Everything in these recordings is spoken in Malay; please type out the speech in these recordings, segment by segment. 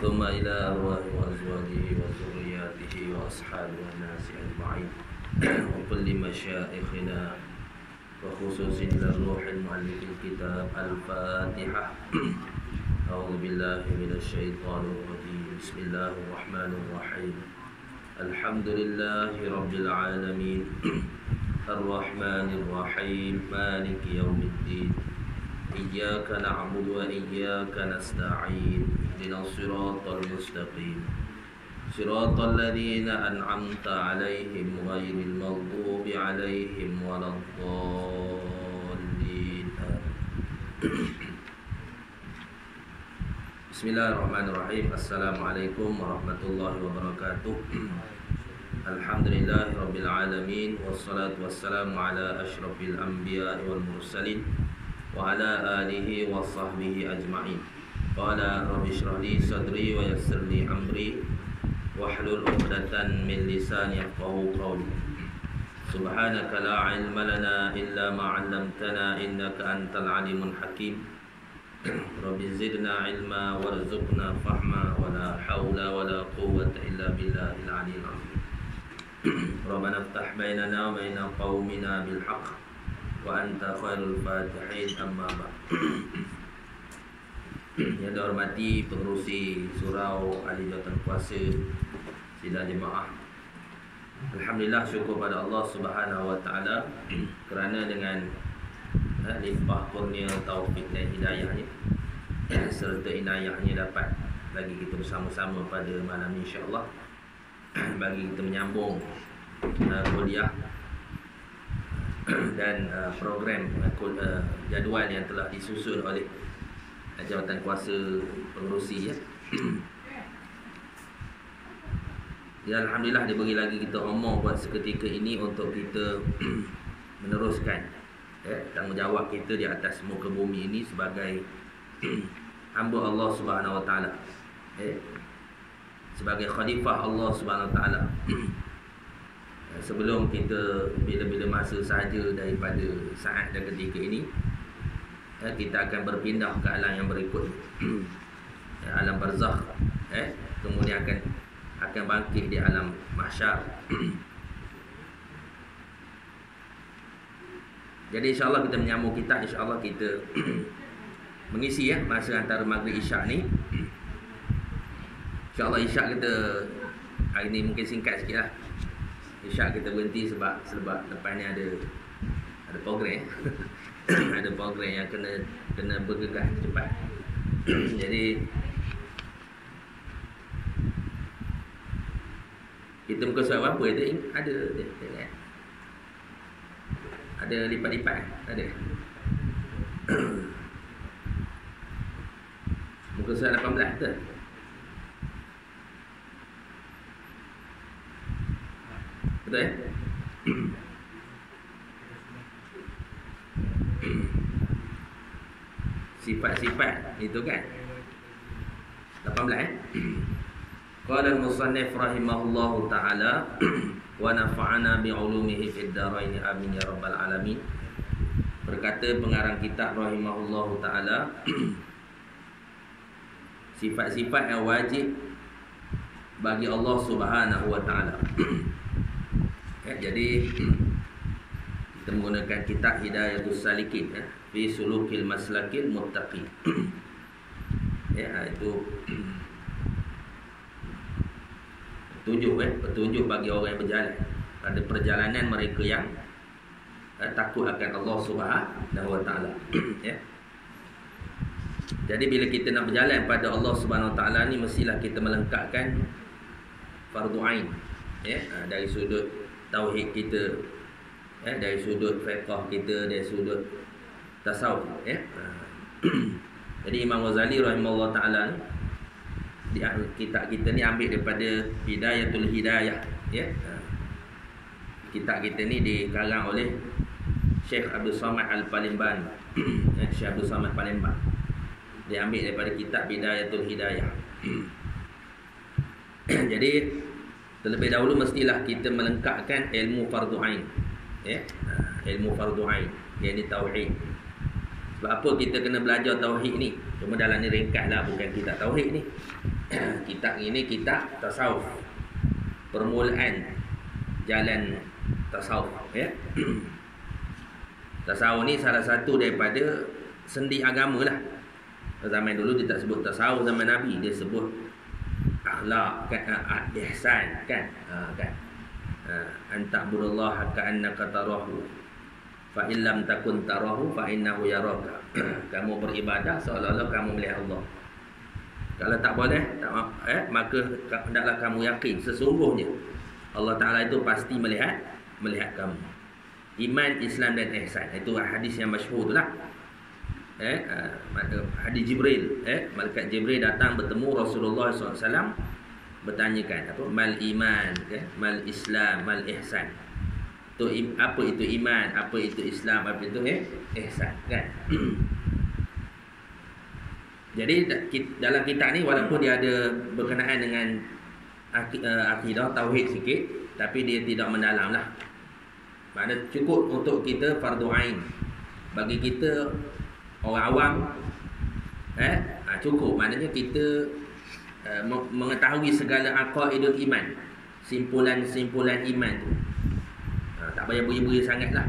ثم إلى أرواح وأزواجه وذرياته وأصحابه والناس أجمعين وكل مشايخنا وخصوصا إلى الروح المؤلف الكتاب الفاتحة. أعوذ بالله من الشيطان الرجيم. بسم الله الرحمن الرحيم. الحمد لله رب العالمين الرحمن الرحيم مالك يوم الدين إياك نعبد وإياك نستعين اهدنا الصراط المستقيم صراط الذين أنعمت عليهم غير المغضوب عليهم ولا الضالين. Bismillahirrahmanirrahim. Assalamualaikum warahmatullahi wabarakatuh. Alhamdulillahi rabbil alamin wassalatu wassalamu ala asyrafil anbiya'i wal mursalin wa ala alihi wa sahbihi ajma'in. Qala rabbi shrah li sadri wa yassir li amri wahlul 'uqdatan min lisani yafqahu qawli. Subhanaka la ilma lana illa ma 'allamtana innaka antal alimul hakim. Rabbi zidna ilma warzuqna fahma wa la hawla wa la quwwata illa billahil aliyyil azim. Rabbana iftah bainana wa baina qaumina bil haqq wa anta khairul fatihin, amma ba'd. Yang dihormati pengerusi surau ahli jawatan kuasa sidang jemaah, alhamdulillah, syukur pada Allah Subhanahu wa taala kerana dengan limpah kurnia taufik dan hidayahnya serta inayahnya dapat lagi kita bersama-sama pada malam insya-Allah bagi kita menyambung kuliah dan program jadual yang telah disusun oleh jawatan kuasa pengerusi ya. Ya, alhamdulillah diberi lagi kita umur buat seketika ini untuk kita meneruskan tanggungjawab kita di atas muka bumi ini sebagai hamba Allah Subhanahu wa taala, sebagai khalifah Allah Subhanahu wa taala. Sebelum kita bila-bila masa sahaja daripada saat dan ketika ini, kita akan berpindah ke alam yang berikut, alam barzakh, kemudian akan bangkit di alam mahsyar. Jadi insya-Allah kita menyambung kitab, insya-Allah kita mengisi masa antara maghrib isyak ni. Insya-Allah isyak kita hari ni mungkin singkat sikitlah. Isyak kita berhenti sebab lepas ni ada program. Ada program yang kena bergegas cepat. Jadi kita muka surat apa tu? Ada lipat-lipat ada. Muka surat 18 tu. Betul ya? Sifat-sifat itu kan 18 Qala al-musannif rahimahullahu ta'ala wa nafa'ana bi'ulumihi fid dharain amin ya rabbal alamin. Berkata pengarang kitab rahimahullahu ta'ala, sifat-sifat yang wajib bagi Allah Subhanahu wa ta'ala. Jadi kita menggunakan kitab Hidayatus Salikin fi sulukil maslakil muttaqin. Itu petunjuk bagi orang yang berjalan pada perjalanan mereka yang takut akan Allah Subhanahu wa taala. Jadi bila kita nak berjalan pada Allah Subhanahu wa taala ni, mestilah kita melengkapkan fardu ain, dari sudut tauhid kita, dari sudut fiqh kita, dari sudut tasawuf, Jadi Imam Ghazali rahimahullah taala ni di kitab kita ni ambil daripada Hidayatul Hidayah, Kitab kita ni dikarang oleh Syekh Abdul Samad Al-Palembang, Syekh Abdul Samad Palembang. Dia ambil daripada kitab Hidayatul Hidayah. Jadi terlebih dahulu mestilah kita melengkapkan ilmu fardu ain, ilmu fardu ain, iaitu tauhid. Sebab apa kita kena belajar tauhid ni? Cuma dalam ni ringkas lah, bukan kitab tauhid ni. Kitab ini kitab tasawuf, permulaan jalan tasawuf, ya. Tasawuf ni salah satu daripada sendi agama lah. Zaman dulu dia tak sebut tasawuf, zaman Nabi dia sebut akhlak, kan, ihsan, kan, kan. Anta'budullaha ka'annaka tarahu fa illam takun tarahu fa innahu yaraka. Kamu beribadah seolah-olah kamu melihat Allah. Kalau tak boleh, maka hendaklah kamu yakin sesungguhnya Allah Ta'ala itu pasti melihat kamu. Iman, Islam dan ihsan. Itu hadis yang masyhur tu lah. Hadis Jibril, malaikat Jibril datang bertemu Rasulullah SAW, bertanyakan apa mal iman, mal Islam, mal ihsan. Itu apa itu iman, apa itu Islam, apa itu ihsan, kan? Jadi dalam kitab ni walaupun dia ada berkenaan dengan akidah tauhid sikit, tapi dia tidak mendalam lah. Maknanya cukup untuk kita fardu ain. Bagi kita orang awam, cukup. Maknanya kita mengetahui segala aqaidul iman, simpulan-simpulan iman tu. Tak payah beri-beri sangat lah.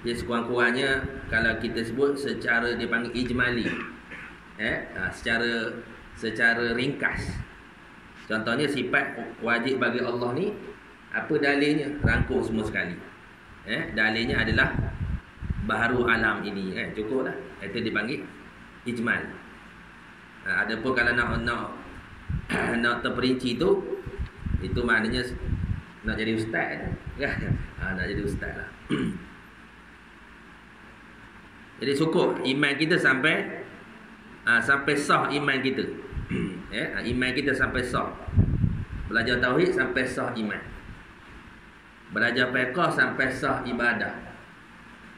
Dia sekurang-kurangnya kalau kita sebut secara dia panggil ijmali, secara ringkas. Contohnya sifat wajib bagi Allah ni, apa dalilnya? Rangkum semua sekali. Dalilnya adalah baharu alam ini, cukup lah. Itu dipanggil ijmal. Adapun kalau nak terperinci tu, itu maknanya nak jadi ustaz kan? Nak jadi ustaz lah. Jadi cukup iman kita sampai sah iman kita. Iman kita sampai sah. Belajar tauhid sampai sah iman. Belajar fiqh sampai sah ibadah.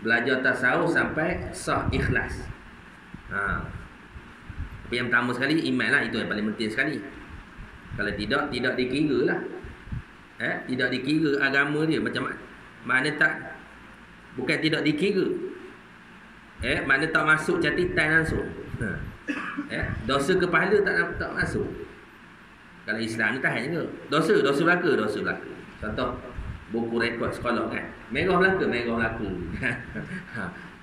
Belajar tasawuf sampai sah ikhlas. Tapi yang pertama sekali iman lah, itu yang paling penting sekali. Kalau tidak dikira lah. Tidak dikira agama dia macam mana, tak, bukan tidak dikira, mana tak masuk catatan langsung. Dosa kepala tak masuk. Kalau Islam ni tahan je. Dosa belaka. Contoh buku rekod sekolah kan, merah belaka.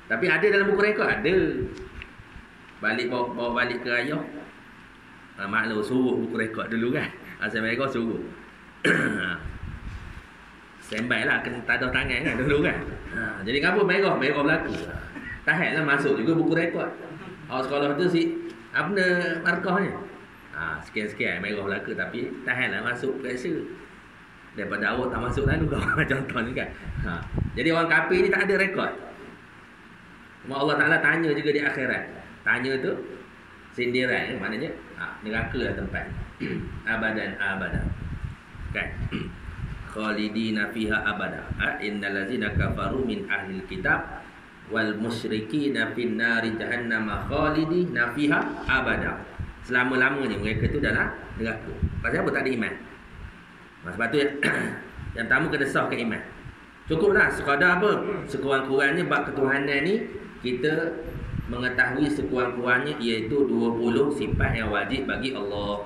Tapi ada dalam buku rekod, ada. Bawa balik ke ayah, maklum suruh buku rekod dulu kan. Asal mereka suruh standby lah, kena tadah tangan kan dulu kan. Jadi ngapa merah belaka, tahan lah masuk juga buku rekod. Awak sekolah tu apa markahnya, sekian-sekian merah belaka, tapi tahan lah masuk biasa. Daripada awak tak masuk lalu kau. Contoh ni kan. Jadi orang kafir ni tak ada rekod. Cuma Allah Ta'ala tanya juga di akhirat. Tanya tu sindiran, maknanya neraka lah tempat. Abadan kan. Khalidina fiha abada. Innal ladzina kafaru min ahlil kitab wal musyrikina fin nari jahannam khalidina fiha abada. Selama-lamanya mereka tu dalam neraka. Pasal apa? Tak ada iman. Sebab tu yang pertama kena sahkan iman. Cukuplah sekadar apa? Sekurang-kurangnya bab ketuhanan ni kita mengetahui sekurang-kurangnya, iaitu 20 sifat yang wajib bagi Allah.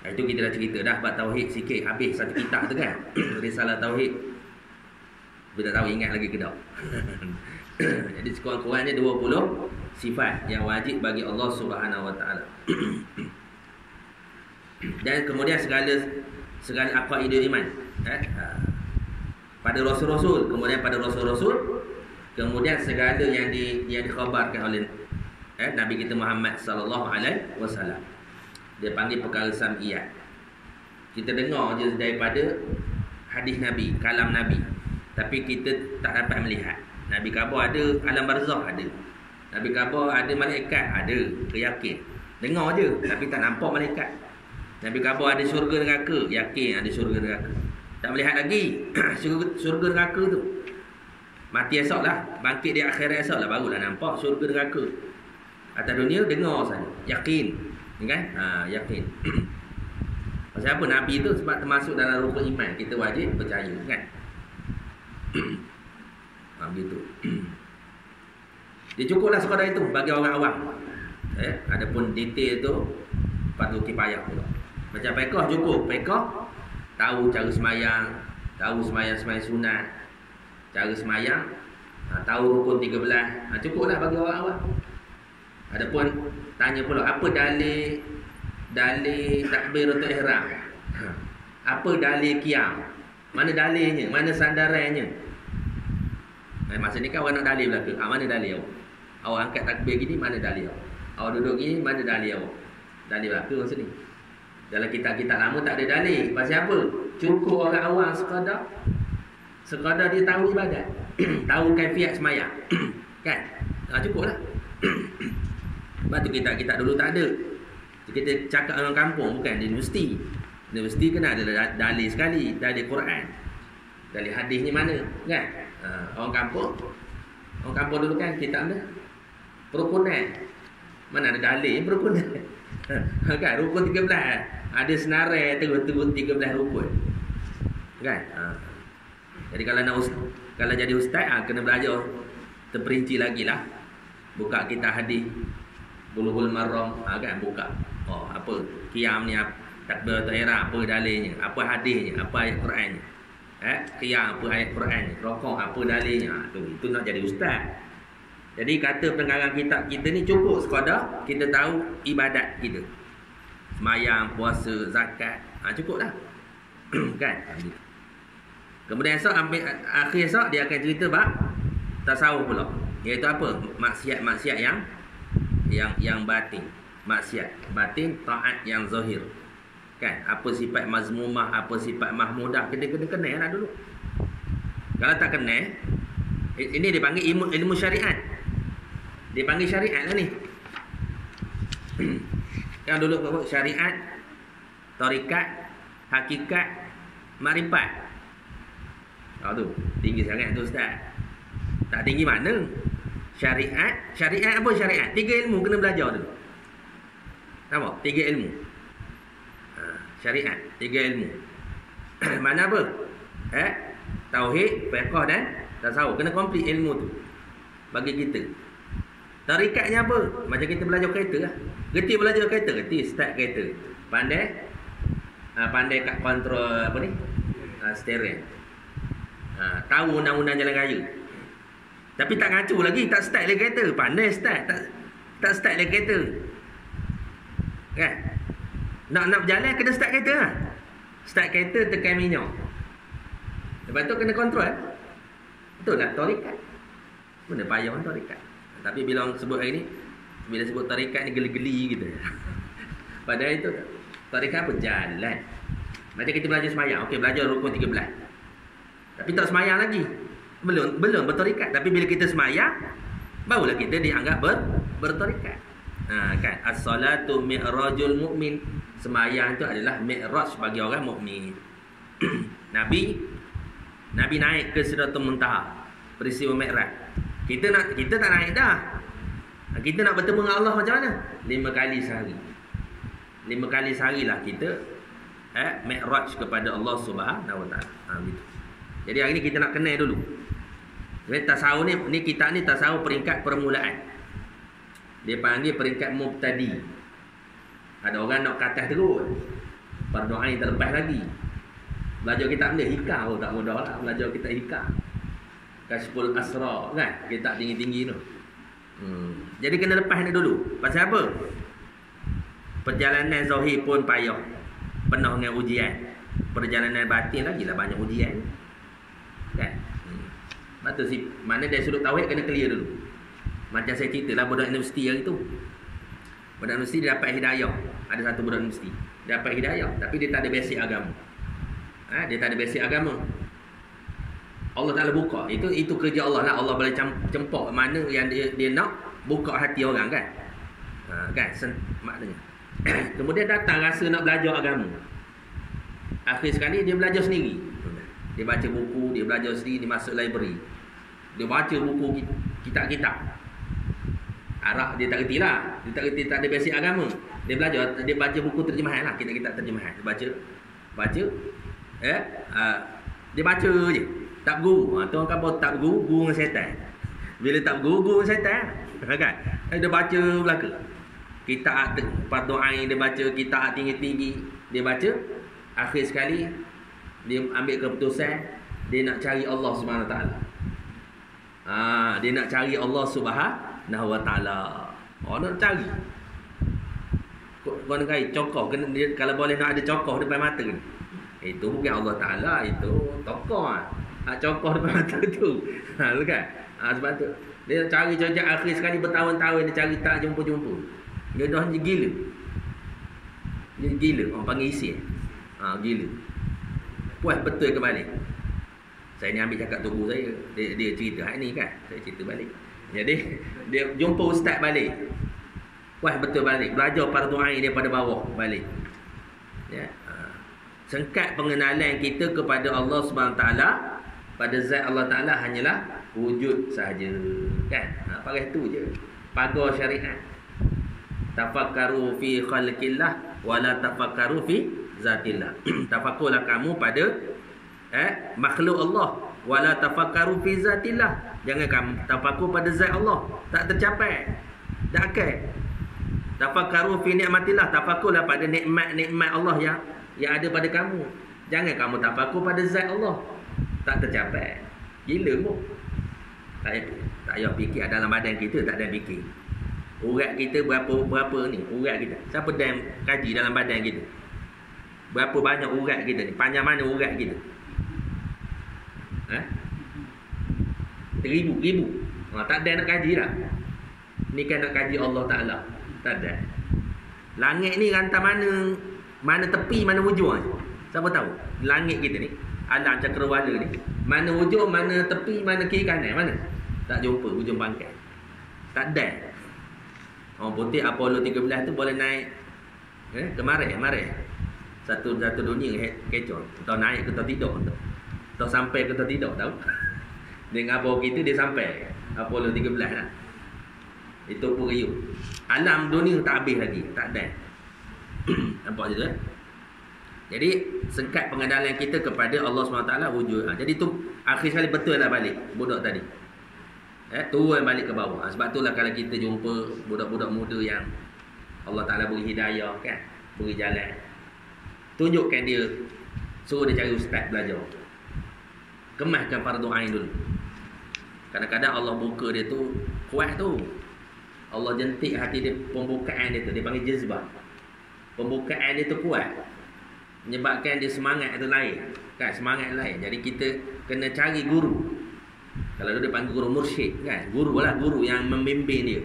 Itu kita dah cerita dah bab tauhid sikit, habis satu kitab tu kan. Risalah tauhid. Bila tahu ingat lagi ke tak? Jadi sekurang-kurangnya 20 sifat yang wajib bagi Allah Subhanahu Wa Taala. Dan kemudian segala aqaidul iman, pada rasul-rasul, kemudian pada rasul-rasul, kemudian segala yang dikhabarkan oleh Nabi kita Muhammad sallallahu alaihi wasallam. Dia panggil perkara sam'iyat. Kita dengar je daripada hadis Nabi, kalam Nabi, tapi kita tak dapat melihat. Nabi khabar ada alam barzakh, ada. Nabi khabar ada malaikat, ada. Yakin. Dengar je tapi tak nampak malaikat. Nabi khabar ada syurga neraka, yakin ada syurga neraka. Tak melihat lagi syurga neraka tu. Mati esok lah, bangkit di akhirat esok lah, barulah nampak syurga neraka. Atas dunia dengar saja, yakin, kan? Yakin. Pasal apa? Nabi tu sebab termasuk dalam rukun iman, kita wajib percaya, kan? Begitu. Dia cukuplah sekadar itu bagi orang awam. Adapun detail tu patut kifayah pula. Macam fiqh cukup. Fiqh tahu cara semayang, tahu semayang sunat, cara semayang, tahu rukun 13. Cukuplah bagi orang awam. Adapun tanya pula apa dalil takbiratul ihram? Apa dalil qiyam? Mana dalilnya? Mana sandarannya? Masa ni kan orang nak dalil belaka. Mana dalil awak? Awak angkat takbir gini, mana dalil awak? Awak duduk gini, mana dalil awak? Dalil belaka masa ni. Dalam kitab-kitab lama tak ada dalil. Pasal apa? Cukup orang awam sekadar dia tahu ibadat. Tahu kaifiat semayang. Kan? Cukuplah. Sebab tu kitab-kitab dulu tak ada. Kita cakap orang kampung, bukan di universiti. Universiti kena ada dalil sekali, dalil Quran. Dalil hadisnya mana? Kan? Orang kampung dulu kan kitab mana? Perukunan. Mana ada dalil perukunan? Kan? Rukun 13. Ada senarai terus 13 rukun. Kan? Jadi kalau jadi ustaz, kena belajar terperinci lagi lah. Buka kitab hadis Bulughul Maram, kan? Buka. Apa? Qiyam ni, takbiratul ihram, apa dalilnya? Apa hadisnya? Apa ayat Qurannya? Qiyam, apa ayat Qurannya? Rukuk, apa dalilnya? Itu nak jadi ustaz. Jadi kata pengarang kitab kita ni cukup sekadar kita tahu ibadat kita. Semayang, puasa, zakat. Cukup lah. Kan? Kemudian akhir esok dia akan cerita bab tasawuf pula. Iaitu apa? Maksiat-maksiat yang batin. Maksiat batin, taat yang zahir. Kan? Apa sifat mazmumah, apa sifat mahmudah, kena kenal lah dulu. Kalau tak kenal, ini dipanggil ilmu syariat. Dia panggil syariat lah ni. Yang dulu syariat, tarikat, hakikat, makrifat. Tu tinggi sangat tu ustaz. Tak tinggi mana? Syariat apa syariat? 3 ilmu kena belajar dulu. Apa? 3 ilmu. Syariat, 3 ilmu. Mana apa? Tauhid, fiqh dan tasawuf. Kena komplit ilmu tu bagi kita. Tarikatnya apa? Macam kita belajar kereta lah. Gerti belajar kereta, gerti start kereta. Pandai kat kontrol apa ni? Steering. Tahu undang-undang jalan raya. Tapi tak ngacu lagi, tak start lagi kereta. Pandai start, tak start lagi kereta. Kan? Nak berjalan kena start kereta lah. Start kereta, tekan minyak. Lepas tu kena kontrol. Betul tak? Tarikat. Benda payah tarikat. Tapi bila orang sebut hari ni, bila sebut tarikat ni geli-geli gitu. Padahal itu tarikat apa? Jalan. Macam kita belajar semayang. Okey, belajar rukun 13. Tapi tak semayang lagi. Belum bertarikat. Tapi bila kita semayang, barulah kita dianggap bertarikat. Kan? As-salatu mi'rajul mu'min. Semayang itu adalah mi'raj bagi orang mukmin. Nabi naik ke Sidratul Muntaha. Peristiwa Mi'raj. Kita tak naik dah. Kita nak bertemu dengan Allah macam mana? 5 kali sehari. 5 kali sehari lah kita mi'raj kepada Allah Subhanahu Wa Taala. Gitu. Jadi hari ni kita nak kenal dulu. Jadi tasawuf ni kitab ni tasawuf peringkat permulaan. Dia panggil peringkat mubtadi. Ada orang nak ke atas terus. Fardu ain tak lepas lagi. Belajar kitab ni hikam tak mudah lah. Belajar kitab hikam. Kashful Asra kan? Kitab tinggi-tinggi tu. Jadi kena lepas ni dulu. Pasal apa? Perjalanan zahir pun payah. Penuh dengan ujian. Perjalanan batin lagi lah banyak ujian. Kan? Lepas tu mana dari sudut tauhid kena clear dulu. Macam saya ceritalah budak universiti hari tu. Budak universiti dia dapat hidayah. Ada satu budak universiti dia dapat hidayah, tapi dia tak ada basic agama. Dia tak ada basic agama. Allah Ta'ala buka. Itu kerja Allah lah. Allah boleh cempok mana yang dia nak buka hati orang kan. Kan? Maknanya. Kemudian datang rasa nak belajar agama. Akhir sekali dia belajar sendiri. Dia baca buku, dia belajar sendiri, dia masuk library. Dia baca buku kitab-kitab. Arab dia tak reti lah. Dia tak reti, tak ada basic agama. Dia belajar, dia baca buku terjemahan lah. Kitab-kitab terjemahan. Dia baca. Dia baca je. Tak berguru. Tu orang kata tak berguru, guru dengan syaitan. Bila tak berguru, guru dengan syaitan. Kan? Dia baca belaka. Kita fardu ain dia baca, kita tinggi-tinggi dia baca, akhir sekali dia ambil keputusan dia nak cari Allah Subhanahu Wa Taala. Dia nak cari Allah Subhanahu Wa Taala. Nak cari. Kau nak cari cokoh kena dia, kalau boleh nak ada cokoh depan mata ni. Itu bukan Allah Taala, itu tokoh cokoh depan mata tu. Kan? Sebab tu dia cari akhir sekali bertahun-tahun dia cari tak jumpa-jumpa. Dia dah gila. Dia gila, orang panggil isi. Gila. Puas betul ke balik. Saya ni ambil cakap tubuh saya. Dia cerita hari ni kan. Saya cerita balik. Jadi dia jumpa ustaz balik. Puas betul balik. Belajar fardu ain daripada bawah balik. Ya. Singkat pengenalan kita kepada Allah Subhanahu Taala, pada zat Allah Taala hanyalah wujud sahaja. Kan? Pakai tu je. Pagar syariat. Tafakkaru fi khalqillah wala tafakkaru fi zatillah. Tafakkurlah kamu pada makhluk Allah, wala tafakkaru fi zatillah. Jangan kamu tafakkur pada zat Allah, tak tercapai. Tak akan. Tafakkaru fi nikmatillah, tafakkurlah pada nikmat-nikmat Allah yang ada pada kamu. Jangan kamu tafakkur pada zat Allah, tak tercapai. Gila mu. Tak payah fikir dalam badan kita, tak ada fikir. Urat kita berapa ni urat kita. Siapa dah kaji dalam badan kita? Berapa banyak urat kita ni? Panjang mana urat kita? Ribu. Tak ada nak kaji lah. Ni kan nak kaji Allah Ta'ala. Tak ada. Langit ni rantai mana tepi, mana hujung. Siapa tahu? Langit kita ni, alam cakrawala ni, mana hujung, mana tepi, mana kiri kanan, mana? Tak jumpa hujung pangkat. Tak ada. Orang putih Apollo 13 tu boleh naik ke Marikh. Satu dunia kecoh. Tahu naik ke tak tidak tu. Tahu sampai ke tak tidak tahu. Dengan abang kita dia sampai Apollo 13 lah. Itu periuk. Alam dunia tak habis lagi, tak ada. Nampak je tu Jadi singkat pengenalan kita kepada Allah SWT wujud. Jadi tu akhir sekali betul lah balik budak tadi. Turun balik ke bawah. Sebab itulah kalau kita jumpa budak-budak muda yang Allah Ta'ala beri hidayah kan, beri jalan, tunjukkan dia, suruh dia cari ustaz belajar. Kemaskan fardu ain dulu. Kadang-kadang Allah buka dia tu kuat tu. Allah jentik hati dia, pembukaan dia tu, dia panggil jazbah. Pembukaan dia tu kuat, menyebabkan dia semangat tu lain kan, semangat lain. Jadi kita kena cari guru. Kalau dia panggil guru mursyid kan, guru lah, guru yang membimbing dia.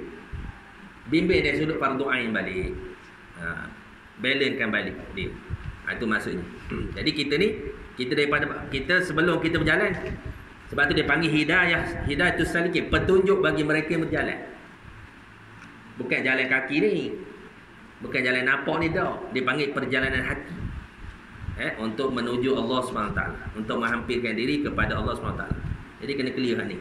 Bimbing dari sudut fardu ain balik. Balancekan balik dia. Itu maksudnya. Jadi kita daripada kita sebelum kita berjalan, sebab tu dia panggil hidayatus salikin, petunjuk bagi mereka yang berjalan. Bukan jalan kaki ni, bukan jalan napak ni dah. Dia panggil perjalanan hati. Untuk menuju Allah SWT, untuk menghampirkan diri kepada Allah SWT. Jadi kena clear ni.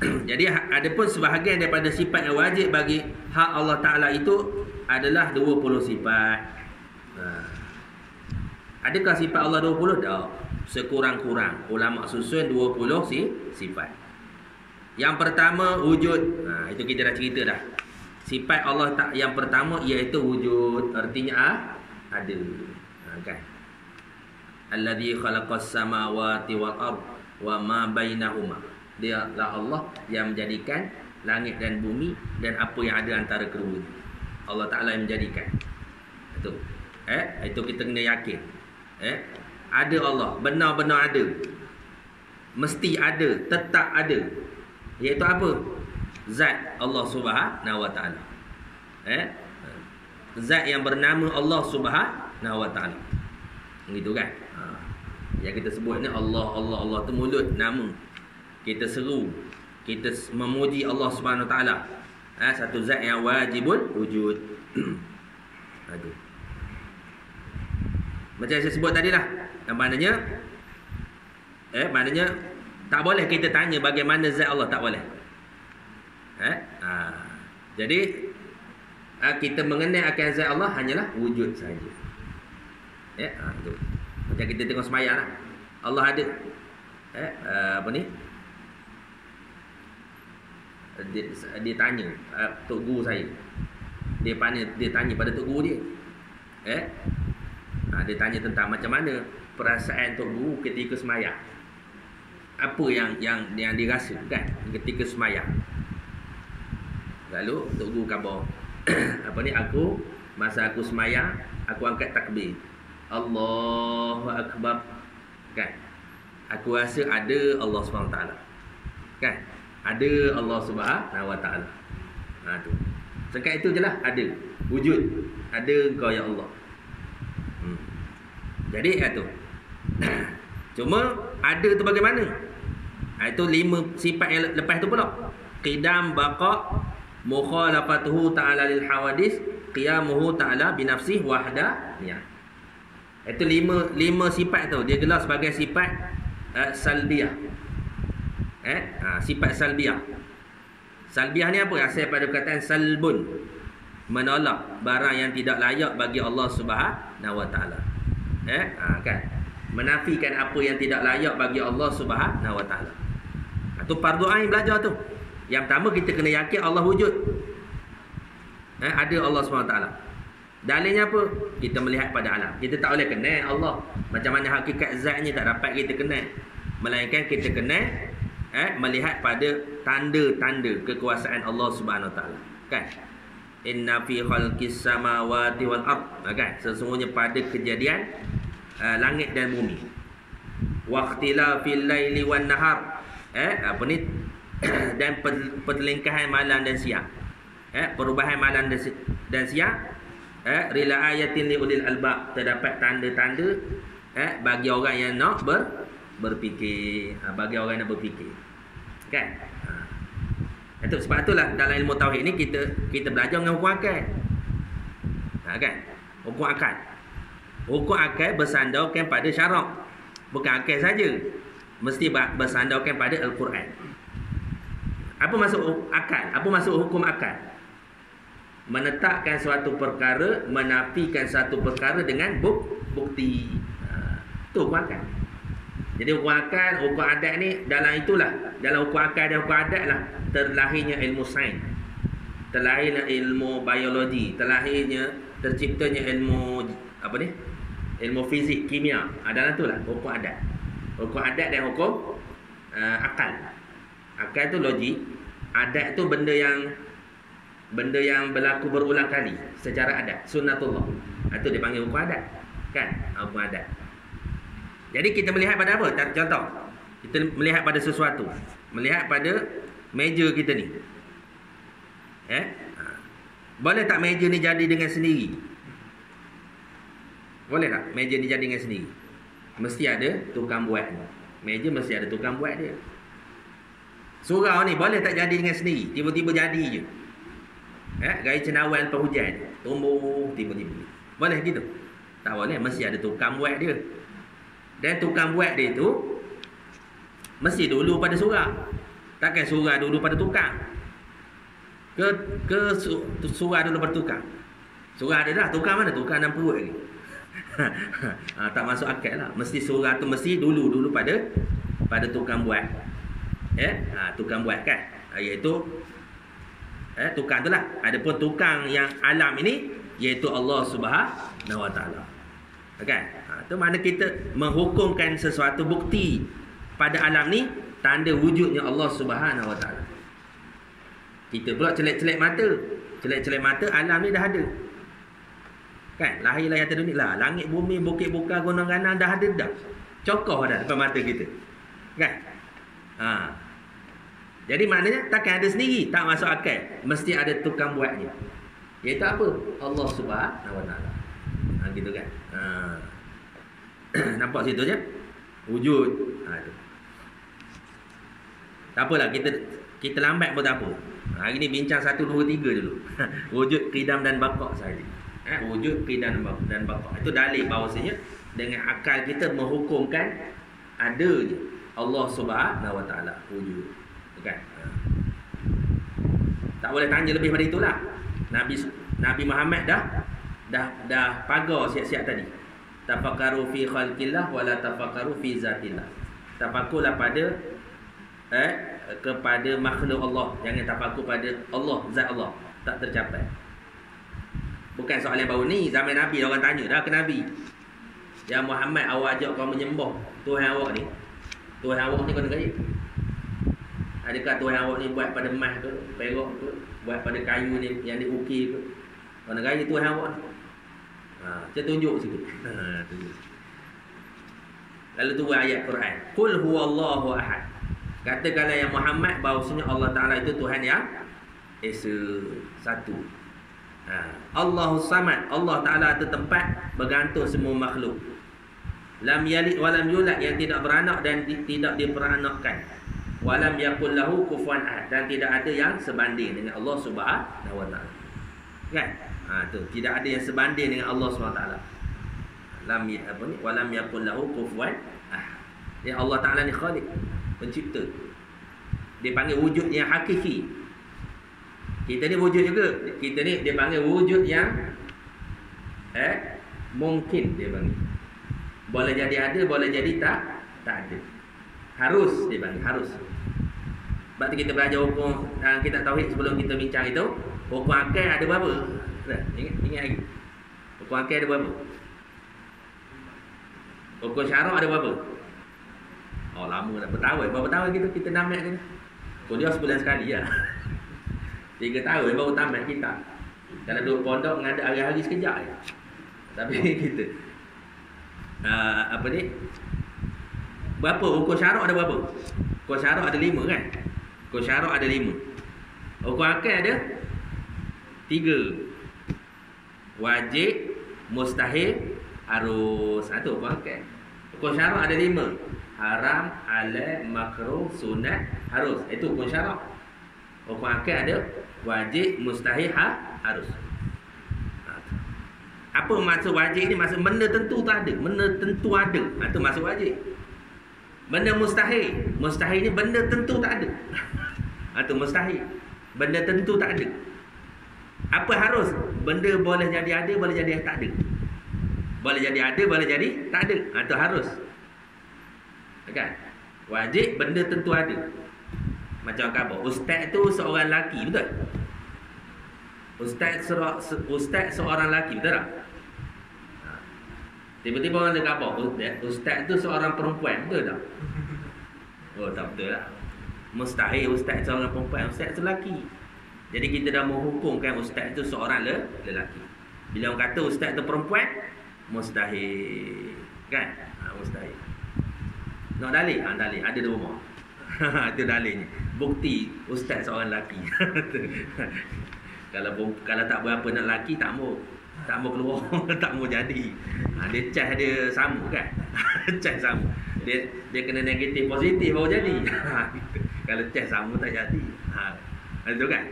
Jadi ada pun sebahagian daripada sifat yang wajib bagi hak Allah Ta'ala itu adalah 20 sifat. Adakah sifat Allah 20? Tak. Sekurang-kurang ulama susun 20 sifat. Yang pertama wujud. Itu kita dah cerita dah. Sifat Allah yang pertama iaitu wujud. Artinya ada. Kan? Alladzi khalaqas samawati wal ard wa ma bainahuma. Dia lah Allah yang menjadikan langit dan bumi dan apa yang ada antara keduanya. Allah Ta'ala yang menjadikan. Itu. Itu kita kena yakin. Ada Allah, benar-benar ada. Mesti ada, tetap ada. Iaitu apa? Zat Allah Subhanahu Wa Ta'ala. Zat yang bernama Allah Subhanahu Wa Ta'ala. Begitu kan? Yang kita sebut ni Allah tu mulut nama. Kita seru, kita memuji Allah Subhanahu Wa Ta'ala. Satu zat yang wajibul wujud. Aduh. Macam saya sebut tadi lah. Maknanya maknanya tak boleh kita tanya bagaimana zat Allah, tak boleh. Jadi kita mengenal akan zat Allah hanyalah wujud saja. Itu. Macam kita tengok sembahyang lah. Allah ada. Apa ni? dia tanya tok guru saya. Dia tanya pada tok guru dia. Dia tanya tentang macam mana perasaan tok guru ketika sembahyang. Apa yang dirasa kan ketika sembahyang. Lalu tok guru khabar masa aku sembahyang, aku angkat takbir. Allahu akbar. Kan? Aku rasa ada Allah SWT. Kan? Ada Allah SWT. Tu. Sekat itu je lah, ada. Wujud. Ada Engkau ya Allah. Jadi tu. Cuma ada tu bagaimana? Itu 5 sifat yang lepas tu pula. Qidam, baqa, mukhalafatuhu ta'ala lil hawadis, qiyamuhu ta'ala binafsih wahdaniyah. Itu 5 sifat tu dia gelar sebagai sifat salbiyah. Sifat salbiyah. Salbiyah ni apa? Asal pada perkataan salbun, menolak barang yang tidak layak bagi Allah Subhanahu Wa Taala. Kan? Menafikan apa yang tidak layak bagi Allah Subhanahu Wa Taala. Itu fardu ain belajar tu. Yang pertama kita kena yakin Allah wujud. Ada Allah SWT. Dalilnya apa? Kita melihat pada alam. Kita tak boleh kenal Allah. Macam mana hakikat zatnya tak dapat kita kenal. Melainkan kita kenal melihat pada tanda-tanda kekuasaan Allah SWT. Kan? Inna fi khalqis samawati wal ard. Kan? Sesungguhnya pada kejadian langit dan bumi. Waqtilafil laili wan nahar. Dan pertelingkahan malam dan siang. Perubahan malam dan siang. Rila ayatin li ulil albab. Terdapat tanda-tanda bagi orang yang nak berfikir. Bagi orang yang nak berfikir. Kan? Itu sebab itulah dalam ilmu tauhid ni kita belajar dengan hukum akal. Kan? Hukum akal. Hukum akal bersandarkan pada syarak. Bukan akal saja. Mesti bersandarkan pada Al-Quran. Apa maksud akal? Apa maksud hukum akal? Menetapkan suatu perkara, menafikan satu perkara dengan bukti. Itu hukum akal. Jadi hukum akal, hukum adat ni dalam hukum akal dan hukum adat lah terlahirnya ilmu sains, terlahirnya ilmu biologi, terciptanya ilmu ilmu fizik, kimia. Dalam itulah hukum adat. Hukum adat dan hukum akal. Akal tu logik, adat tu benda yang berlaku berulang kali secara adat, sunnatullah. Itu dipanggil hukum adat. Kan? Hukum adat. Jadi kita melihat pada apa? Contoh, kita melihat pada sesuatu. Melihat pada meja kita ni. Boleh tak meja ni jadi dengan sendiri? Boleh tak meja ni jadi dengan sendiri? Mesti ada tukang buat. Meja mesti ada tukang buat dia. Surau ni boleh tak jadi dengan sendiri? Tiba-tiba jadi je. Gaya cendawan penghujan tumbuh tiba-tiba. Boleh gitu? Tak boleh, mesti ada tukang buat dia. Dan tukang buat dia tu mesti dulu pada surau. Takkan surau dulu pada tukang. Ke surau dulu pada tukang. Surau ada dah, tukang mana? Tukang dalam perut lagi. Tak masuk akal lah. Mesti surau tu mesti dulu pada tukang buat. Tukang buat kan, iaitu tukang tu lah. Adapun tukang yang alam ini iaitu Allah Subhanahu Wa Taala. Kan? Itu mana kita menghukumkan sesuatu bukti pada alam ni tanda wujudnya Allah Subhanahu Wa Taala. Kita pula celek-celek mata. Celek-celek mata alam ni dah ada. Kan? Lahir-lahir atas dunia lah. Langit, bumi, bukit, bukar, gunung ganang dah ada dah. Cokoh dah depan mata kita. Kan? Jadi maknanya takkan ada sendiri, tak masuk akal. Mesti ada tukang buatnya. Iaitu apa? Allah Subhanahu Wa Taala. Gitu kan. Nampak situ je? Wujud. Tak apalah, kita lambat pun tak apa. Hari ni bincang 1, 2, 3 dulu. Wujud, qidam dan baqa saja. Wujud, qidam dan baqa. Itu dalil bahawasanya dengan akal kita menghukumkan ada je Allah Subhanahu Wa Taala wujud. Kan? Tak boleh tanya lebih pada itulah. Nabi Muhammad dah pagar siap-siap tadi. Tafakkaru fi khalqillah wala tafakkaru fi zatillah. Tafakkurlah pada kepada makhluk Allah. Jangan tafakur pada Allah, zat Allah. Tak tercapai. Bukan soalan baru ni, zaman Nabi orang tanya dah ke Nabi. Ya Muhammad, awak ajak kau menyembah Tuhan awak ni. Tuhan awak ni kau nak kaya? Adakah Tuhan awak ni buat pada emas ke, perak ke, buat pada kayu ni yang diukir ke? Kau nak kaya Tuhan awak ni? Saya tunjuk sikit. Tunjuk. Lalu tu ayat Quran. Qul huwallahu ahad. Katakanlah ya Muhammad bahawasanya Allah Ta'ala itu Tuhan yang Esa, satu. Allahus Samad. Allah Ta'ala itu tempat bergantung semua makhluk. Lam yalid walam yulad, yang tidak beranak dan tidak diperanakkan. Walam yakul lahu kufuwan ahad, dan tidak ada yang sebanding dengan Allah Subhanahu wa Ta'ala. Kan? Tu tidak ada yang sebanding dengan Allah Subhanahu wa Ta'ala. Walam yakul lahu kufuwan ahad. Ya Allah Ta'ala ni Khaliq, pencipta. Dia panggil wujud yang hakiki. Kita ni wujud juga. Kita ni dia panggil wujud yang mungkin, dia panggil. Boleh jadi ada, boleh jadi tak ada. Harus, dia panggil harus. Sebab tu kita belajar hukum kita tauhid sebelum kita bincang itu. Hukum akal ada berapa? Ingat lagi. Hukum akal ada berapa? Hukum syarak ada berapa? Oh, lama dah, bertahun. Berapa tahun kita namat ni? Kuliah sebulan sekali lah. 3 tahun baru tamat kita. Kalau duduk pondok mengadap hari-hari sekejap je. Tapi kita apa ni? Berapa? Hukum syarak ada berapa? Hukum syarak ada 5 kan? Hukum syarak ada 5. Hukum akal ada 3. Wajib, mustahil, harus. Itu hukum akal. Hukum syarak ada 5. Haram, halal, makruh, sunat, harus. Itu hukum syarak. Hukum akal ada wajib, mustahil, harus. Apa maksud wajib ni? Maksud benda tentu tak ada. Benda tentu ada. Itu maksud wajib. Benda mustahil. Mustahil ni benda tentu tak ada. Itu mustahil. Benda tentu tak ada. Apa harus? Benda boleh jadi ada, boleh jadi tak ada. Boleh jadi ada, boleh jadi tak ada. Itu harus. Kan? Wajib, benda tentu ada. Macam khabar, ustaz tu seorang lelaki, betul? Ustaz seorang lelaki, betul tak? Tiba-tiba orang ada khabar, ustaz tu seorang perempuan, betul tak? Oh, tak betul lah. Mustahil ustaz seorang perempuan, ustaz tu lelaki. Jadi kita dah menghukumkan ustaz tu seorang lelaki. Bila orang kata ustaz tu perempuan, mustahil. Kan? Mustahil. Nak dalil? Dalil. Ada di rumah. Itu dalilnya. Bukti ustaz seorang lelaki. Kalau tak berapa nak lelaki, tak mau keluar. Tak mau jadi. Dia cas dia sama kan? Cas sama. Dia kena negatif positif baru jadi. Kalau cas sama tak jadi. Itu kan?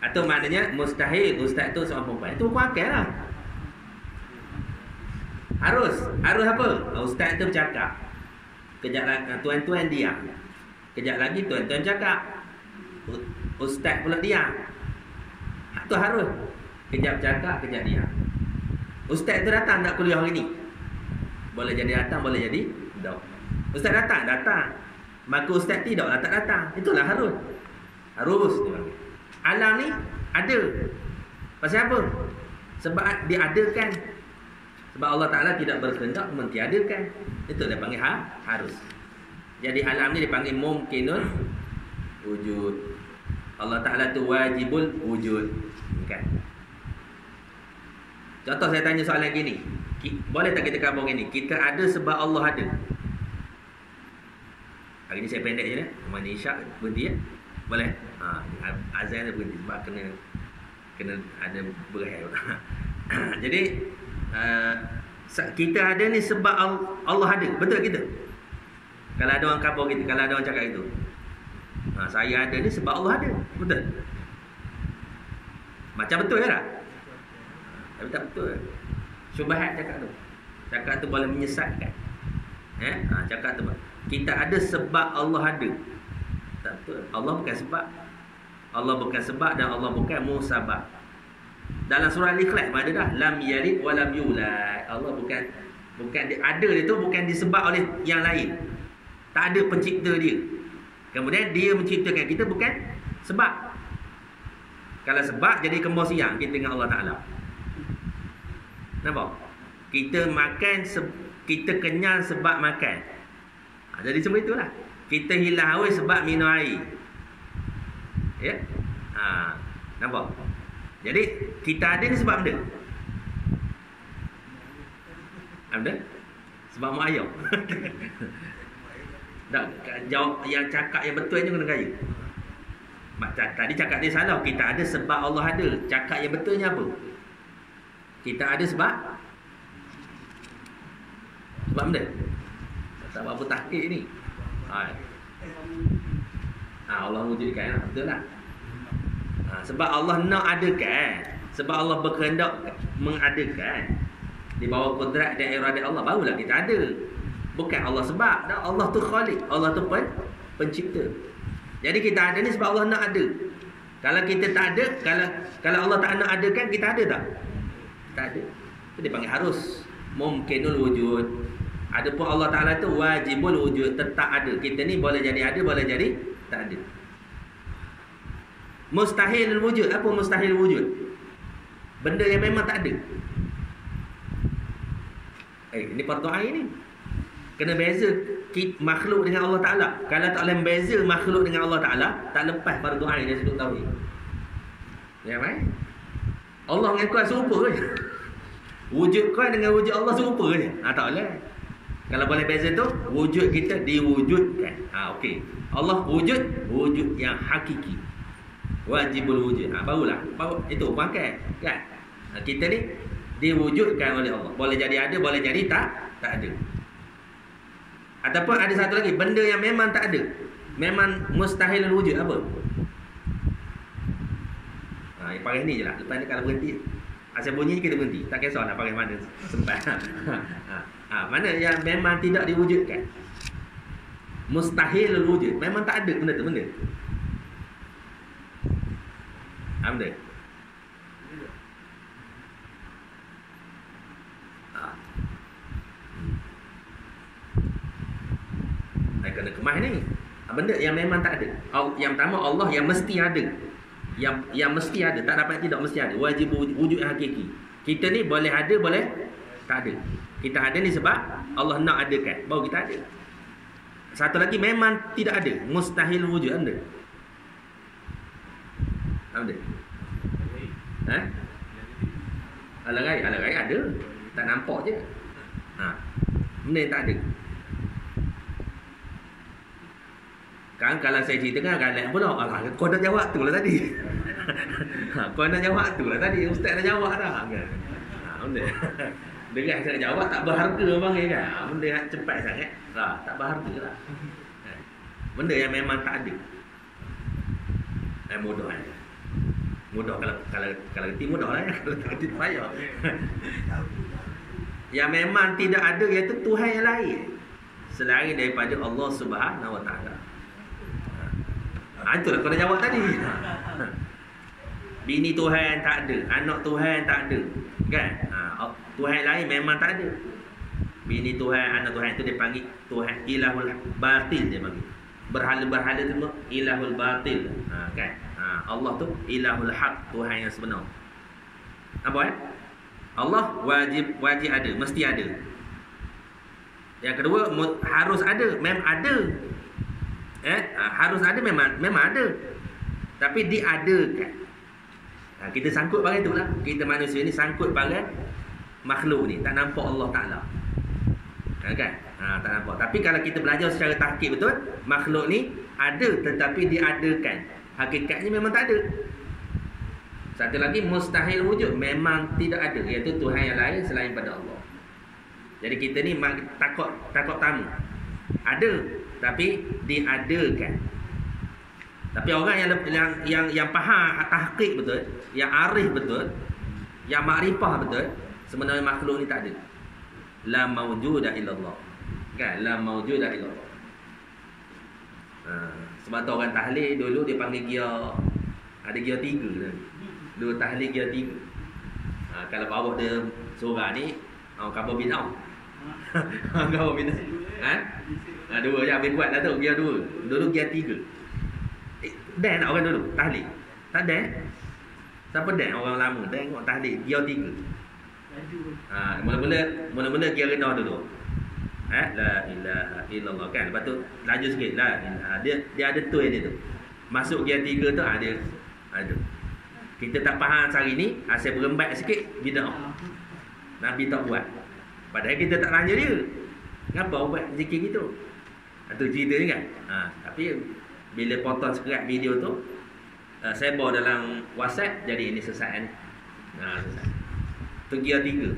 Atau maknanya mustahil ustaz tu seorang perempuan. Itu hukum akal lah. Harus apa? Ustaz tu bercakap. Kejap lagi tuan-tuan diam. Kejap lagi tuan-tuan cakap. Ustaz pula diam. Itu harus. Kejap cakap, kejap diam. Ustaz tu datang tak kuliah hari ni? Boleh jadi datang, boleh jadi tak. Ustaz datang. Maka ustaz tidaklah tak datang. Itulah harus. Harus. Alam ni ada. Pasal apa? Sebab diadakan. Sebab Allah Ta'ala tidak berkehendak mentiadakan. Itu dia panggil harus. Jadi alam ni dipanggil mumkinul wujud. Allah Ta'ala tu wajibul wujud. Kan? Contoh saya tanya soalan gini. Boleh tak kita kabur gini? Kita ada sebab Allah ada. Hari ni saya pendek je lah. Mana isyak berhenti ya? Boleh? Azan dia berhenti sebab kena ada berhal. Jadi kita ada ni sebab Allah ada. Betul kita? Kalau ada orang kabur kita, kalau ada orang cakap itu, saya ada ni sebab Allah ada. Betul? Macam betul ya tak? Tapi tak betul. Syubhat cakap tu. Cakap tu boleh menyesatkan. Cakap tu kita ada sebab Allah ada. Tak betul. Allah bukan sebab. Allah bukan sebab dan Allah bukan musabab. Dalam surah Al-Ikhlas ada dah lam yalid wa lam yulad. Allah bukan ada dia tu bukan disebab oleh yang lain. Tak ada pencipta dia. Kemudian dia menciptakan kita bukan sebab. Kalau sebab jadi kembar siang kita dengan Allah Ta'ala. Nampak? Kita makan, kita kenyang sebab makan. Jadi semua itulah. Kita hilang haus sebab minum air. Ya? Nampak? Jadi kita ada ni sebab benda. Benda? Sebab mak ayam. Tak, jawab yang cakap yang betul je kena gaya. Tadi cakap dia salah. Kita ada sebab Allah ada. Cakap yang betulnya apa? Kita ada sebab benda. Tak apa tahqiq ni. Allah wujudkan, betul lah. Sebab Allah nak adakan, sebab Allah berkehendak mengadakan di bawah kudrat dan iradat Allah, barulah kita ada. Bukan Allah sebab. Allah tu khalik, Allah tu pencipta. Jadi kita ada ni sebab Allah nak ada. Kalau kita tak ada, kalau Allah tak nak adakan, kita ada tak? Tak ada. Itu dia panggil harus. Mungkinul wujud. Adapun Allah Ta'ala tu wajibul wujud, tetap ada. Kita ni boleh jadi ada, boleh jadi tak ada. Mustahil wujud. Apa mustahil wujud? Benda yang memang tak ada. Ini pertuan ni. Kena beza makhluk dengan Allah Ta'ala. Kalau tak boleh beza makhluk dengan Allah Ta'ala, tak lepas fardu ain dia sebut tauhid. Ya kan? Allah dengan kau serupa je. Wujud kau dengan wujud Allah serupa je. Tak boleh. Kalau boleh beza tu, wujud kita diwujudkan. Okey. Allah wujud yang hakiki. Wajibul wujud. Barulah. Itu pangkat. Kan? Kita ni diwujudkan oleh Allah. Boleh jadi ada, boleh jadi tak ada. Ataupun ada satu lagi, benda yang memang tak ada. Memang mustahil wujud. Apa? Yang pakai ni je lah. Lepas ni kalau berhenti, asal bunyi kita berhenti. Tak kisah nak pakai mana sempat. Mana yang memang tidak diwujudkan. Mustahil wujud. Memang tak ada benda tu. Benda kena kemas ni. Benda yang memang tak ada. Yang pertama, Allah yang mesti ada. Yang mesti ada. Tak dapat tidak mesti ada. Wajib wujud yang hakiki. Kita ni boleh ada, boleh tak ada. Kita ada ni sebab Allah nak adakan, baru kita ada. Satu lagi memang tidak ada. Mustahil wujud. Anda Alagai ada. Tak nampak je. Benda yang tak ada. Kan kalau saya ceritakan galak pula. Kau dah jawab tu lah tadi. Kau dah jawab tu lah tadi. Ustaz dah jawab dah. Benda dengar saya jawab tak berharga bang kan. Benda yang cepat sangat. Tak berharga lah. Benda yang memang tak ada. Mudah kan. Mudah kalau kerti mudah lah ya. Kalau tak kerti payah. Yang memang tidak ada iaitu Tuhan yang lain selain daripada Allah Subhanahu Wa Taala. Itulah kau dah jawab tadi. Bini Tuhan tak ada, anak Tuhan tak ada, kan? Tuhan lain memang tak ada. Bini Tuhan, anak Tuhan itu dia panggil Tuhan ilahul batil, dia panggil. Berhala-berhala tu ilahul batil. Kan? Allah tu ilahul haq, Tuhan yang sebenar. Apa Allah wajib ada, mesti ada. Yang kedua, harus ada, memang ada. Harus ada, memang ada. Tapi diadakan. Kita sangkut pakai itulah. Kita manusia ni sangkut pakai makhluk ni. Tak nampak Allah Ta'ala. Kan? Tak nampak. Tapi kalau kita belajar secara tahqiq betul, makhluk ni ada tetapi diadakan. Hakikatnya memang tak ada. Satu lagi, mustahil wujud. Memang tidak ada. Iaitu Tuhan yang lain selain pada Allah. Jadi kita ni takut tamu. Ada tapi diadakan. Tapi orang yang faham tahqiq betul, yang arif betul, yang makrifah betul, sebenarnya makhluk ni tak ada. La mawjuda illallah. Kan? La mawjuda illallah. Sebab tu orang tahlil dulu dia panggil gear, ada gear 3 kan. Dua tahlil gear 3. Kalau bawah dia seorang ni, khabar bid'ah. Khabar bid'ah. Dua je habis kuat dah tu, gear 2. Dulu gear 3. Dan nak orang dulu tahlil. Tak ada. Siapa dan orang lama dan tengok tahlil gear 3. Mula-mula gear rendah dulu. La ilaha illallah kan. Lepas tu laju sikit lah. Dia ada tool dia tu. Masuk gear 3 tu dia ada. Kita tak faham hari ni, asal berembat sikit bidah. Nabi tak buat. Padahal kita tak tanya dia. Kenapa buat zikir gitu? Itu ceritanya kan. Tapi bila potong sekerat video tu, saya bawa dalam WhatsApp, jadi ini sesat kan. Sesat. Tu gear 3.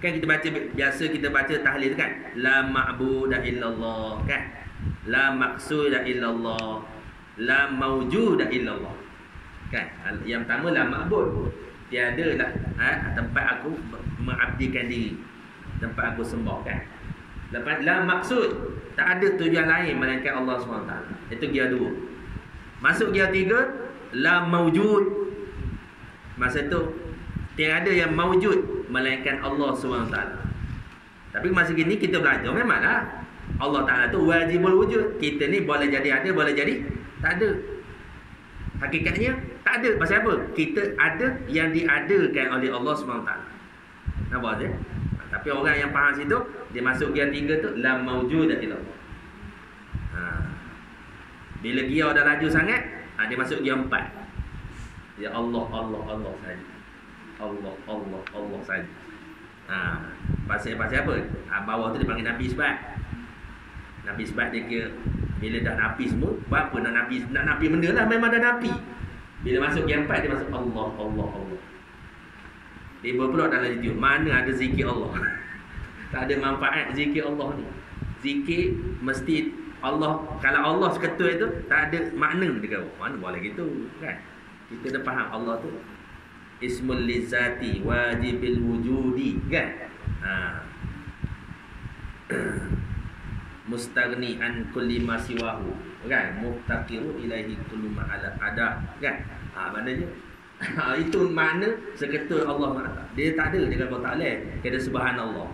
Kan kita baca, biasa kita baca tahlil tu kan, la ma'buda illallah kan, la maqsuda illallah, la mawjuda illallah kan. Yang pertama la ma'bud, tiada lah tempat aku mengabdikan diri, tempat aku sembah kan. Lepas la maksud, tak ada tujuan lain melainkan Allah SWT. Itu gear 2. Masuk gear 3, la mawjud. Masa tu tiada yang mawjud melainkan Allah SWT. Tapi masa kini kita belajar, memanglah Allah Ta'ala tu wajibul wujud. Kita ni boleh jadi ada, boleh jadi tak ada. Hakikatnya tak ada. Pasal apa? Kita ada yang diadakan oleh Allah SWT. Nampak je? Tapi orang yang faham situ, dia masuk gear 3 tu la mawjuda illallah. Bila gear dah laju sangat, dia masuk gear 4. Ya Allah, Allah, Allah saja. Allah, Allah, Allah saja. Pasal apa? Bawah tu dipanggil Nabi Isbat. Nabi Isbat dia kira bila dah napi semua, buat apa nak napi benda lah, memang dah napi. Bila masuk gear 4, dia masuk Allah, Allah, Allah. Dia berpulak dalam YouTube, mana ada zikir Allah. Tak ada manfaat zikir Allah ni. Zikir mesti Allah. Kalau Allah seketul itu, tak ada makna dia kata. Mana boleh gitu kan. Kita dah faham Allah tu ismul lizati wajibil wujudi kan. Mustaghni an kulli ma siwahu kan, muftaqiru ilaihi kullu ma ada kan. Maknanya itu makna seketul Allah Taala. Dia tak ada, dia kata tak boleh. Kena subhanallah,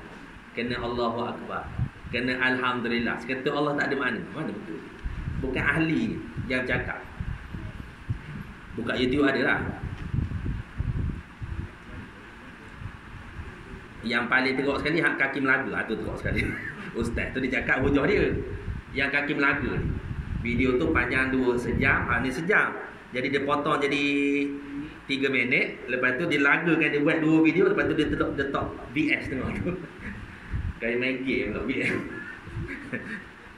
kena Allahu akbar, kena alhamdulillah. Seketul Allah tak ada makna. Mana betul? Bukan ahli yang cakap. Buka YouTube ada lah. Yang paling teruk sekali hak kaki Melaga. Tu teruk sekali. Ustaz tu dia cakap hujah dia. Yang kaki Melaga ni. Video tu panjang 2 sejam. Ni sejam. Jadi dia potong jadi 3 minit. Lepas tu dia lagakan, dia buat 2 video. Lepas tu dia letak VS tengok tu. Gaya main game pula VS.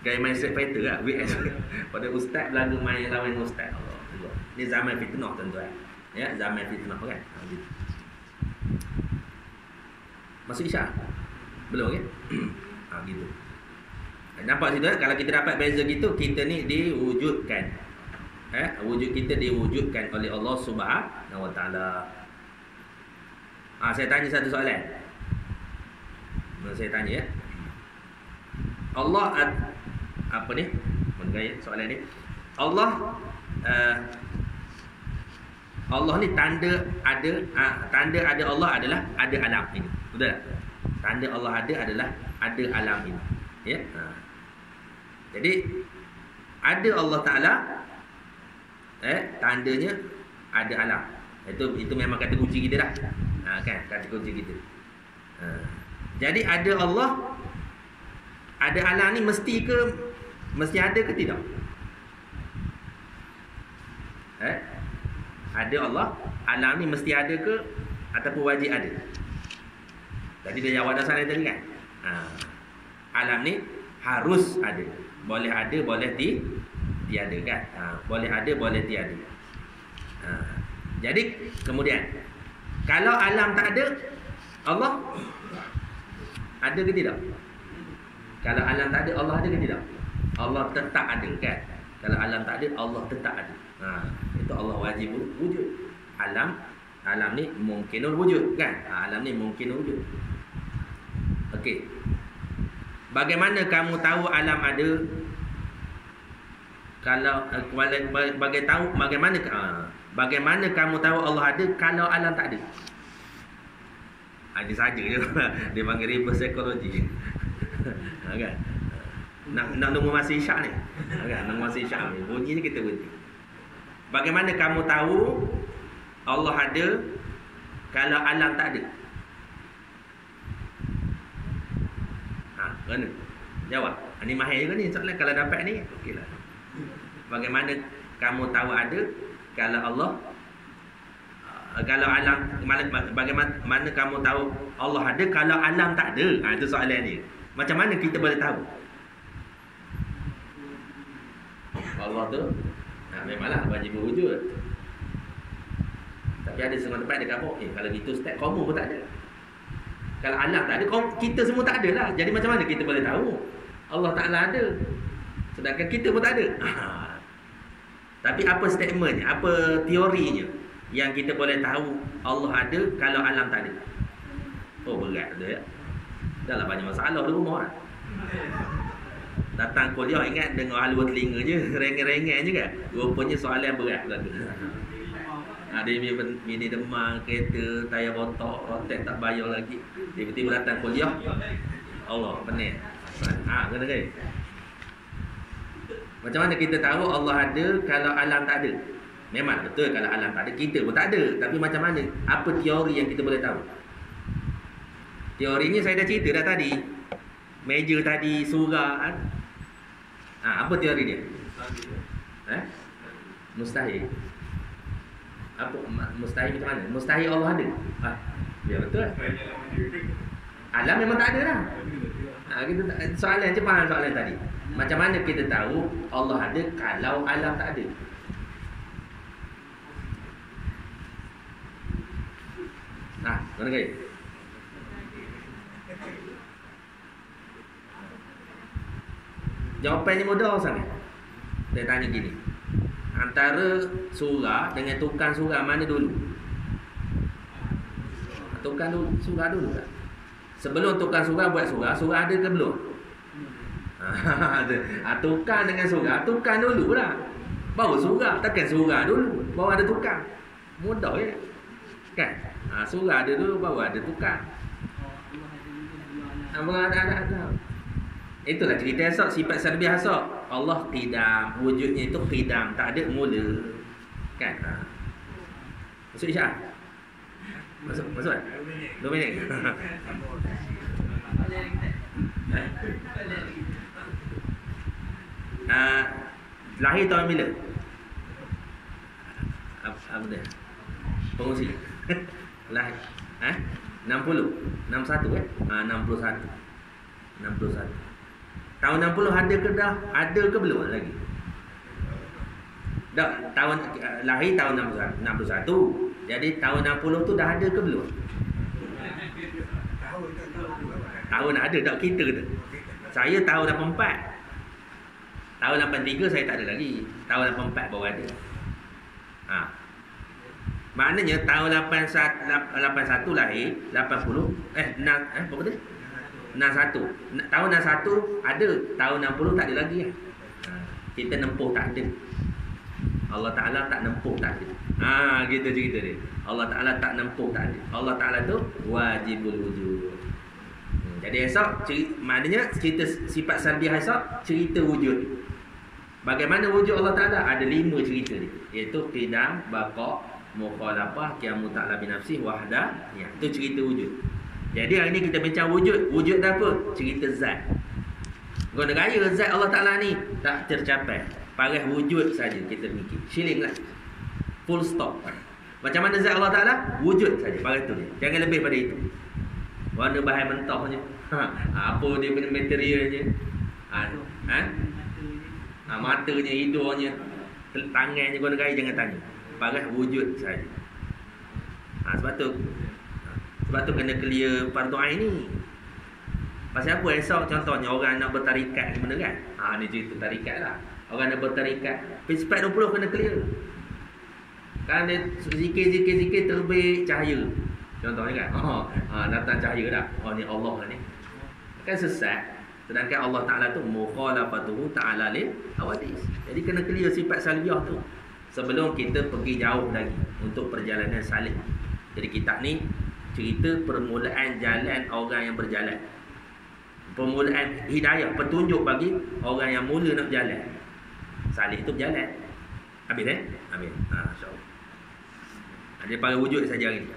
Gaya main Street Fighter lah VS. Pada ustaz lagu main lawan ustaz. Allah. Ni zaman fitnah tuan-tuan. Ya, zaman fitnah kan. Masuk Isyak? Belum kan? Gitu. Nampak situ kan? Kalau kita dapat beza gitu, kita ni diwujudkan. Wujud kita diwujudkan oleh Allah Subhanahu Wa Taala. Saya tanya satu soalan. Saya tanya ya. Allah apa ni? Mengenai soalan ni. Allah ni tanda ada Allah adalah ada alam ini. Betul tak? Tanda Allah ada adalah ada alam ini. Ya. Jadi ada Allah Taala, tandanya ada alam. Itu memang kata kunci kita dah. Kan kata kunci kita. Jadi ada Allah, ada alam ni mesti ada ke tidak? Ada Allah, alam ni mesti ada ke ataupun wajib ada? Tadi dia jawab dah sana tadi kan. Alam ni harus ada. Boleh ada, boleh tiada kan. Boleh ada, boleh tiada. Jadi kemudian kalau alam tak ada, Allah ada ke tidak? Kalau alam tak ada, Allah ada ke tidak? Allah tetap ada kan. Kalau alam tak ada, Allah tetap ada. Itu Allah wajib wujud. Alam ni mungkinul wujud kan. Alam ni mungkinul wujud. Okey. Bagaimana kamu tahu alam ada? Kalau bagaimana kamu tahu Allah ada kalau alam tak ada? Ada saja je. Dia panggil reverse psychology. Kan? Nak nunggu masa isyak ni. Kan, nunggu masa isyak ni. Bunyi je kita berhenti. Bagaimana kamu tahu Allah ada kalau alam tak ada? Mana? Jawab. Ini mahir juga ni soalan. Kalau dapat ni, okeylah. Bagaimana kamu tahu ada kalau Allah, kalau alam, bagaimana kamu tahu Allah ada kalau alam tak ada? Itu soalan dia. Macam mana kita boleh tahu? Allah tu memanglah wajib berwujud. Tapi ada setengah tempat dia kata, kalau gitu Ustaz, kamu pun tak ada. Kalau alam tak ada, kita semua tak ada lah. Jadi macam mana kita boleh tahu Allah Ta'ala ada, sedangkan kita pun tak ada? Tapi apa statementnya, apa teorinya yang kita boleh tahu Allah ada kalau alam tak ada? Oh, berat tu ya. Dah lah banyak masalah di rumah lah. Datang kuliah ingat dengar halua telinga je, rengeng-rengeng je kan. Rupanya soalan berat pula tu. Ada mini demam, kereta, tayar rotek tak bayar lagi. Tiba-tiba datang kuliah, Allah pening. Kena kan? Macam mana kita tahu Allah ada kalau alam tak ada? Memang betul kalau alam tak ada, kita pun tak ada. Tapi macam mana? Apa teori yang kita boleh tahu? Teorinya saya dah cerita dah tadi. Meja tadi, surah kan? Apa teori dia? Mustahil. Apa mustahil macam mana? Mustahil Allah ada. Ya betul. Alam memang tak ada lah. Kita soalan je faham soalan tadi. Macam mana kita tahu Allah ada kalau alam tak ada? Mana guys? Jawapannya mudah sangat. Saya tanya gini. Antara surah dengan tukang surah mana dulu? Tukang surah dulu tak? Sebelum tukang surah buat surah ada ke belum? Tukang dengan surah, tukang dulu lah. Baru surah, takkan surah dulu baru ada tukang. Mudah ya. Kan? Surah ada dulu baru ada tukang. Ada. Itulah cerita esok, sifat salbiah esok. Allah qidam, wujudnya itu qidam, tak ada mula. Kan? Masuk isyak? Masuk? 2 minit. Lahir tahun bila? Apa dia? Pengusi. Lahir 60 61 kan? 61. Tahun 60 ada ke dah? Ada ke belum lagi? Dah, tahun lahir tahun 61. Jadi tahun 60 tu dah ada ke belum? Tahun ada tak kita tu? Saya tahun 84. Tahun 83 saya tak ada lagi. Tahun 84 baru ada. Maknanya tahun 81 lahir, 80 berapa tu? 61. Tahun 61 ada, tahun 60 tak ada lagi kan? Kita nempuh tak ada. Allah Ta'ala tak nempuh tak ada. Gitu cerita dia. Allah Ta'ala tak nempuh tak ada. Allah Ta'ala tu wajibul wujud. Jadi esok maknanya cerita sifat salbiah esok cerita wujud. Bagaimana wujud Allah Ta'ala? Ada 5 cerita dia, iaitu qidam, baqa', mukhalafah, qiyam ta'ala bi nafsih, wahdah. Itu cerita wujud. Jadi hari ni kita bincang wujud. Wujud dah apa? Cerita zat. Guna gaya zat Allah Ta'ala ni tak tercapai. Parah wujud saja kita mikir. Shilling lah. Full stop. Macam mana zat Allah Ta'ala? Wujud saja. Parah tu dia. Jangan lebih pada itu. Warna bahan mentahnya. Apa dia punya materialnya. Matanya, hidungnya, tangannya, guna gaya jangan tanya. Parah wujud saja. Sebab tu kena clear fardu ain ni. Pasal apa esok contohnya orang nak bertarikat ke mana kan? Ni cerita tarikat lah. Orang nak bertarikat, Sifat 20 kena clear. Kan dia zikir terbit cahaya. Contohnya kan? Datang cahaya dah. Ni Allah lah ni. Kan sesat. Sedangkan Allah Ta'ala tu mukhalafatuhu ta'ala lil hawadis. Jadi kena clear sifat salbiah tu sebelum kita pergi jauh lagi untuk perjalanan salih. Jadi kitab ni cerita permulaan jalan orang yang berjalan. Permulaan hidayah, petunjuk bagi orang yang mula nak berjalan. Salih tu berjalan. Habis Habis. InsyaAllah. Ada para wujud saja hari ni.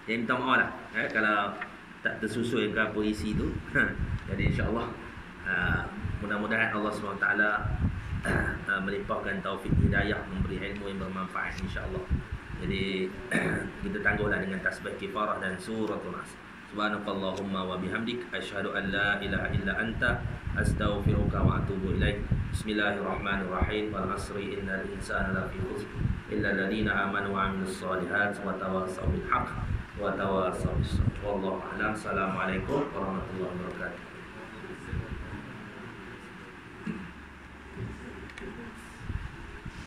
Saya minta maaf lah kalau tak tersusun ke apa isi tu. Jadi insyaAllah mudah-mudahan Allah SWT melimpahkan taufik hidayah, memberi ilmu yang bermanfaat insyaAllah. Jadi kita tangguhlah dengan tasbih kifarah dan suratul Nas. Subhanakallahumma wa bihamdik asyhadu an la ilaha illa anta astaghfiruka wa atubu ilaik. Bismillahirrahmanirrahim. Wal 'asri innal insana lafi khusr illa alladziina amanu wa 'amilus shalihat wa tawassaw bil haqq wa tawassaw bis sabr. Wallahu a'lam. Assalamualaikum warahmatullahi wabarakatuh.